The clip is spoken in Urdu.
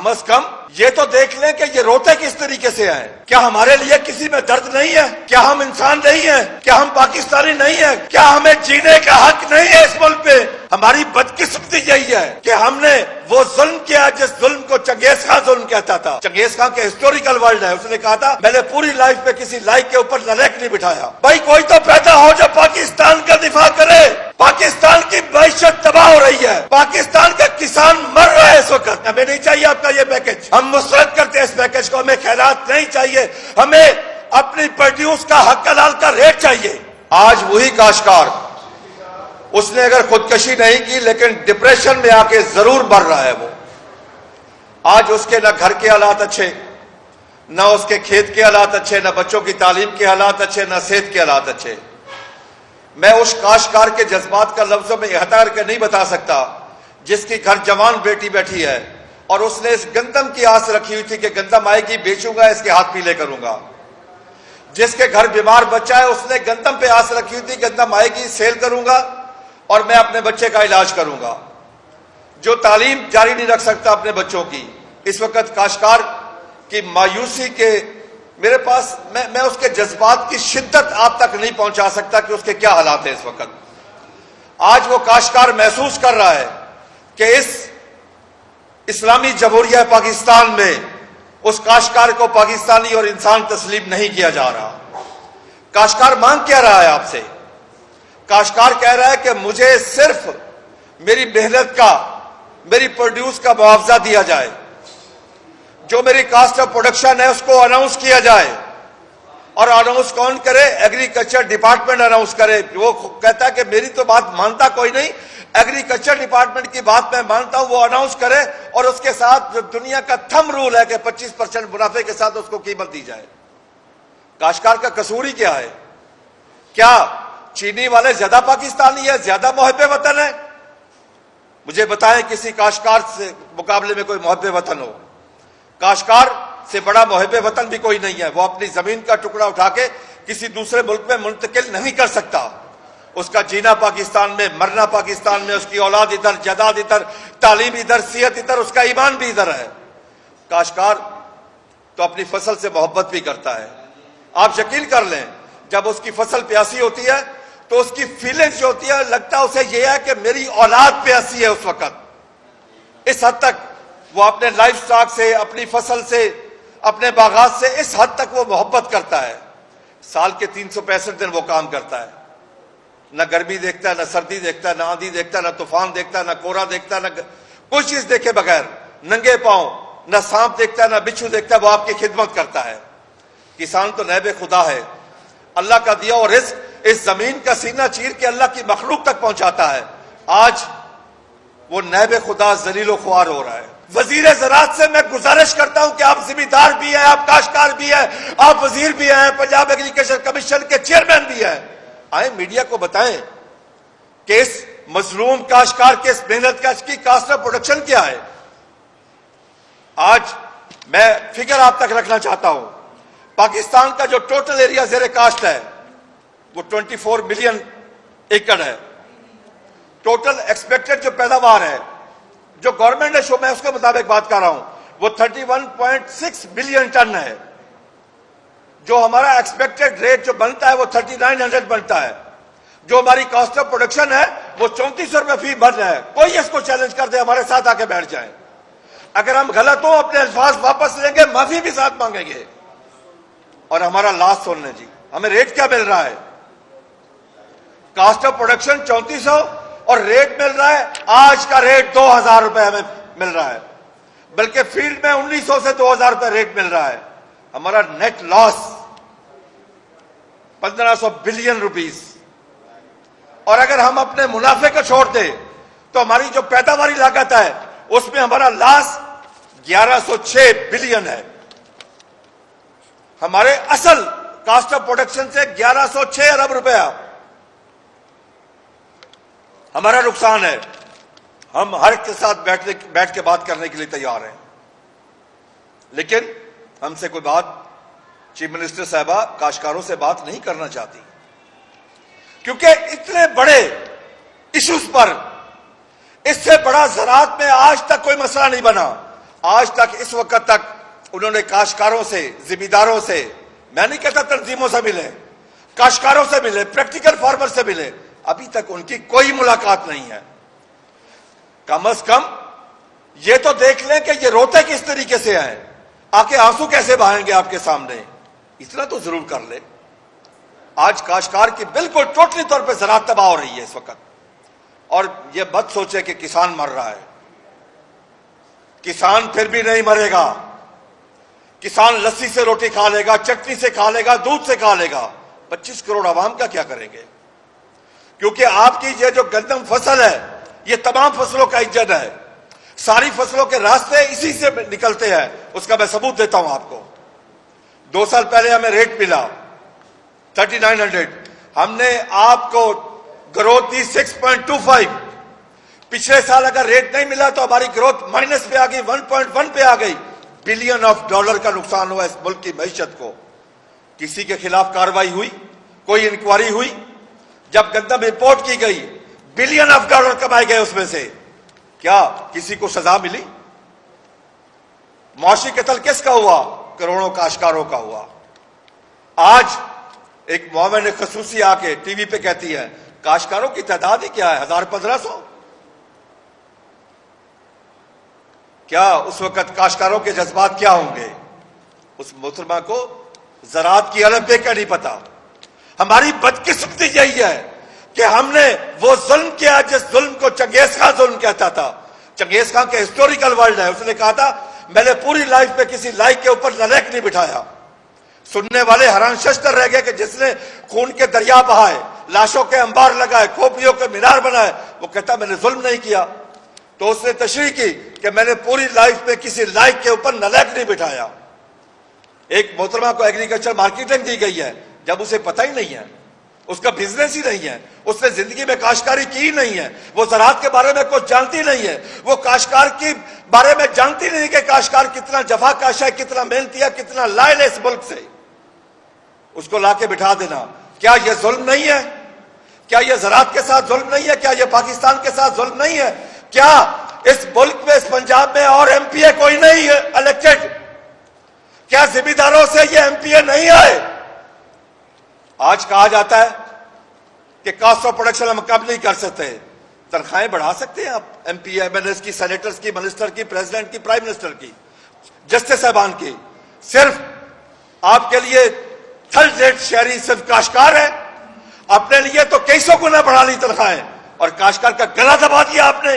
کم از کم یہ تو دیکھ لیں کہ یہ روتے کس طریقے سے ہیں. کیا ہمارے لیے کسی میں درد نہیں ہے؟ کیا ہم انسان نہیں ہیں؟ کیا ہم پاکستانی نہیں ہیں؟ کیا ہمیں جینے کا حق نہیں ہے اس ملک پہ؟ ہماری بدقسمتی یہی ہے کہ ہم نے وہ ظلم کیا جس ظلم کو چنگیز خان ظلم کہتا تھا. چنگیز خان کے ہسٹوریکل ورلڈ ہے, اس نے کہا تھا میں نے پوری لائف پہ کسی لائق کے اوپر للیک نہیں بٹھایا. بھائی کوئی تو پیدا ہو جو پاکستان کا دفاع کرے. پاکستان کی معیشت تباہ ہو رہی ہے, پاکستان کا کسان مر رہا ہے اس وقت. ہمیں نہیں چاہیے آپ کا یہ پیکج, ہم مسترد کرتے ہیں اس پیکج کو. ہمیں خیرات نہیں چاہیے, ہمیں اپنی پروڈیوس کا حق حلال کا ریٹ چاہیے. آج وہی کاشتکار, اس نے اگر خودکشی نہیں کی لیکن ڈپریشن میں آ کے ضرور مر رہا ہے. وہ آج اس کے نہ گھر کے حالات اچھے, نہ اس کے کھیت کے حالات اچھے, نہ بچوں کی تعلیم کے حالات اچھے, نہ صحت کے حالات اچھے. میں اس کاشتکار کے جذبات کا لفظوں میں احاطہ کر کے نہیں بتا سکتا جس کی گھر جوان بیٹی بیٹھی ہے اور اس نے اس گندم کی آس رکھی ہوئی تھی کہ گندم آئے گی بیچوں گا, اس کے ہاتھ پیلے کروں گا. جس کے گھر بیمار بچہ ہے اس نے گندم پہ آس رکھی ہوئی تھی, گندم آئے گی سیل کروں گا اور میں اپنے بچے کا علاج کروں گا. جو تعلیم جاری نہیں رکھ سکتا اپنے بچوں کی. اس وقت کاشتکار کی مایوسی کے میرے پاس میں اس کے جذبات کی شدت آپ تک نہیں پہنچا سکتا کہ اس کے کیا حالات ہیں اس وقت. آج وہ کاشتکار محسوس کر رہا ہے کہ اس اسلامی جمہوریہ پاکستان میں اس کاشتکار کو پاکستانی اور انسان تسلیم نہیں کیا جا رہا. کاشتکار مانگ کیا رہا ہے آپ سے؟ کاشتکار کہہ رہا ہے کہ مجھے صرف میری محنت کا, میری پروڈیوس کا معاوضہ دیا جائے. جو میری کاسٹ آف پروڈکشن ہے اس کو اناؤنس کیا جائے. اور اناؤنس کون کرے؟ ایگریکلچر ڈپارٹمنٹ اناؤنس کرے. وہ کہتا ہے کہ میری تو بات مانتا کوئی نہیں, ایگریکلچر ڈپارٹمنٹ کی بات میں مانتا ہوں. وہ اناؤنس کرے اور اس کے ساتھ جو دنیا کا تھم رول ہے کہ 25% منافع کے ساتھ اس کو قیمت دی جائے. کاشتکار کا قصور ہی کیا ہے؟ کیا چینی والے زیادہ پاکستانی ہے, زیادہ محب وطن ہے؟ مجھے بتائیں کسی کاشتکار سے مقابلے میں کوئی محب وطن ہو. کاشتکار سے بڑا محب وطن بھی کوئی نہیں ہے. وہ اپنی زمین کا ٹکڑا اٹھا کے کسی دوسرے ملک میں منتقل نہیں کر سکتا. اس کا جینا پاکستان میں, مرنا پاکستان میں, اس کی اولاد ادھر, جائیداد ادھر, تعلیم ادھر, صحت ادھر, اس کا ایمان بھی ادھر ہے. کاشتکار تو اپنی فصل سے محبت بھی کرتا ہے. آپ یقین کر لیں جب اس کی فصل پیاسی ہوتی ہے تو اس کی فیلنگ جو ہوتی ہے لگتا ہے اسے یہ ہے کہ میری اولاد پیاسی ہے اس وقت. اس حد تک وہ اپنے لائف سٹاک سے, اپنی فصل سے, اپنے باغات سے اس حد تک وہ محبت کرتا ہے. سال کے 365 دن وہ کام کرتا ہے. نہ گرمی دیکھتا ہے, نہ سردی دیکھتا ہے, نہ آندھی دیکھتا ہے, نہ طوفان دیکھتا ہے, نہ کورا دیکھتا ہے, نہ کوئی چیز دیکھے بغیر, ننگے پاؤں, نہ سانپ دیکھتا ہے, نہ بچھو دیکھتا ہے, وہ آپ کی خدمت کرتا ہے. کسان تو نائب خدا ہے. اللہ کا دیا اور رزق اس زمین کا سینہ چیر کے اللہ کی مخلوق تک پہنچاتا ہے. آج وہ نائب خدا ذلیل و خوار ہو رہا ہے. وزیر زراعت سے میں گزارش کرتا ہوں کہ آپ زمیندار بھی ہیں, آپ کاشتکار بھی ہیں, آپ وزیر بھی ہیں, پنجاب ایگریکلچر کمیشن کے چیئرمین بھی ہیں. آئیں میڈیا کو بتائیں کہ اس مظلوم کاشتکار کے اس محنت کا, اس کی کاسٹ آف پروڈکشن کیا ہے. آج میں فگر آپ تک رکھنا چاہتا ہوں. پاکستان کا جو ٹوٹل ایریا زیر کاشت ہے وہ 24 ملین ایکڑ ہے. ٹوٹل ایکسپیکٹڈ جو پیداوار ہے جو گورنمنٹ نے شو, میں اس کے مطابق بات کر رہا ہوں, وہ 31.6 ملین ٹن ہے. جو ہمارا ایکسپیکٹڈ ریٹ جو بنتا ہے وہ 3900 بنتا ہے. جو ہماری کاسٹ آف پروڈکشن ہے وہ 3400 روپے فی بن ہے. کوئی اس کو چیلنج کر دے, ہمارے ساتھ آ کے بیٹھ جائیں. اگر ہم غلط ہوں اپنے الفاظ واپس لیں گے, معافی بھی ساتھ مانگیں گے. اور ہمارا لاسٹ سن لیں جی, ہمیں ریٹ کیا مل رہا ہے؟ کاسٹ آف پروڈکشن 3400 اور ریٹ مل رہا ہے, آج کا ریٹ 2000 روپے ہمیں مل رہا ہے. بلکہ فیلڈ میں 1900 سے 2000 روپے ریٹ مل رہا ہے. ہمارا نیٹ لاس 1500 بلین روپیز. اور اگر ہم اپنے منافع کو چھوڑ دیں تو ہماری جو پیداواری لاگت ہے اس میں ہمارا لاس 1106 بلین ہے. ہمارے اصل کاسٹ آف پروڈکشن سے 1106 ارب روپیہ ہمارا نقصان ہے. ہم ہر کے ساتھ بیٹھ کے بات کرنے کے لیے تیار ہیں, لیکن ہم سے کوئی بات چیف منسٹر صاحبہ کاشتکاروں سے بات نہیں کرنا چاہتی, کیونکہ اتنے بڑے ایشوز پر اس سے بڑا زراعت میں آج تک کوئی مسئلہ نہیں بنا. آج تک اس وقت تک انہوں نے کاشتکاروں سے، زمینداروں سے، میں نہیں کہتا تنظیموں سے ملے، کاشتکاروں سے ملے، پریکٹیکل فارمر سے ملے، ابھی تک ان کی کوئی ملاقات نہیں ہے۔ کم از کم یہ تو دیکھ لیں کہ یہ روتے کس طریقے سے ہیں، آ کے آنسو کیسے بہائیں گے آپ کے سامنے، اتنا تو ضرور کر لیں۔ آج کاشتکار کی بالکل ٹوٹلی طور پہ زراعت تباہ ہو رہی ہے اس وقت، اور یہ مت سوچے کہ کسان مر رہا ہے، کسان پھر بھی نہیں مرے گا۔ کسان لسی سے روٹی کھا لے گا، چٹنی سے کھا لے گا، دودھ سے کھا لے گا، 25 کروڑ عوام کا کیا کریں گے؟ کیونکہ آپ کی یہ جو گندم فصل ہے یہ تمام فصلوں کا انجن ہے، ساری فصلوں کے راستے اسی سے نکلتے ہیں۔ اس کا میں ثبوت دیتا ہوں آپ کو۔ 2 سال پہلے ہمیں ریٹ ملا 3900، ہم نے آپ کو گروتھ دی 6.25۔ پچھلے سال اگر ریٹ نہیں ملا تو ہماری گروتھ مائنس پہ آ گئی، 1.1 پہ آ گئی۔ بلین آف ڈالر کا نقصان ہوا اس ملک کی معیشت کو۔ کسی کے خلاف کارروائی ہوئی؟ کوئی انکوائری ہوئی؟ جب گندم امپورٹ کی گئی بلین آف ڈالر کمائے گئے، اس میں سے کیا کسی کو سزا ملی؟ معاشی قتل کس کا ہوا؟ کروڑوں کاشتکاروں کا ہوا۔ آج ایک معاون خصوصی آ کے ٹی وی پہ کہتی ہے کاشتکاروں کی تعداد ہی کیا ہے، 1500۔ کیا اس وقت کاشتکاروں کے جذبات کیا ہوں گے؟ اس محترمہ کو زراعت کی الگ بے کا نہیں پتا۔ ہماری بدقسمتی یہی ہے کہ ہم نے وہ ظلم کیا جس ظلم کو چنگیز خان ظلم کہتا تھا۔ چنگیز خان کے ہسٹوریکل ورلڈ ہے، اس نے کہا تھا میں نے پوری لائف میں کسی لائق کے اوپر نلیک نہیں بٹھایا۔ سننے والے حیران ششتر رہ گئے کہ جس نے خون کے دریا بہائے، لاشوں کے انبار لگائے، کھوپڑیوں کے مینار بنائے، وہ کہتا میں نے ظلم نہیں کیا۔ تو اس نے تشریح کی کہ میں نے پوری لائف میں کسی لائق کے اوپر نلیک نہیں بٹھایا۔ ایک محترمہ کو ایگریکلچر مارکیٹنگ دی گئی ہے جب اسے پتہ ہی نہیں ہے، اس کا بزنس ہی نہیں ہے، اس نے زندگی میں کاشتکاری کی ہی نہیں ہے، وہ زراعت کے بارے میں کچھ جانتی نہیں ہے، وہ کاشتکار کے بارے میں جانتی نہیں کہ کاشتکار کتنا جفا کاش ہے، کتنا محنتی ہے، کتنا لائل ہے اس ملک سے۔ اس کو لا کے بٹھا دینا، کیا یہ ظلم نہیں ہے؟ کیا یہ زراعت کے ساتھ ظلم نہیں ہے؟ کیا یہ پاکستان کے ساتھ ظلم نہیں ہے؟ کیا اس ملک میں، اس پنجاب میں اور ایم پی اے کوئی نہیں ہے الیکٹڈ؟ کیا زمینداروں سے یہ ایم پی اے نہیں آئے؟ آج کہا جاتا ہے کہ کاسٹ آف پروڈکشن ہم کم نہیں کر سکتے، تنخواہیں بڑھا سکتے ہیں آپ ایم پی اے، ایم ایل ایز کی، سینیٹرز کی، منسٹر کی، پریزیڈنٹ کی، پرائم منسٹر کی، جسٹس صاحبان کی۔ صرف آپ کے لیے تھرڈ ریٹ شہری صرف کاشتکار ہے، اپنے لیے تو کئی سو گنا بڑھا لی تنخواہیں، اور کاشتکار کا گلا دبا دیا آپ نے۔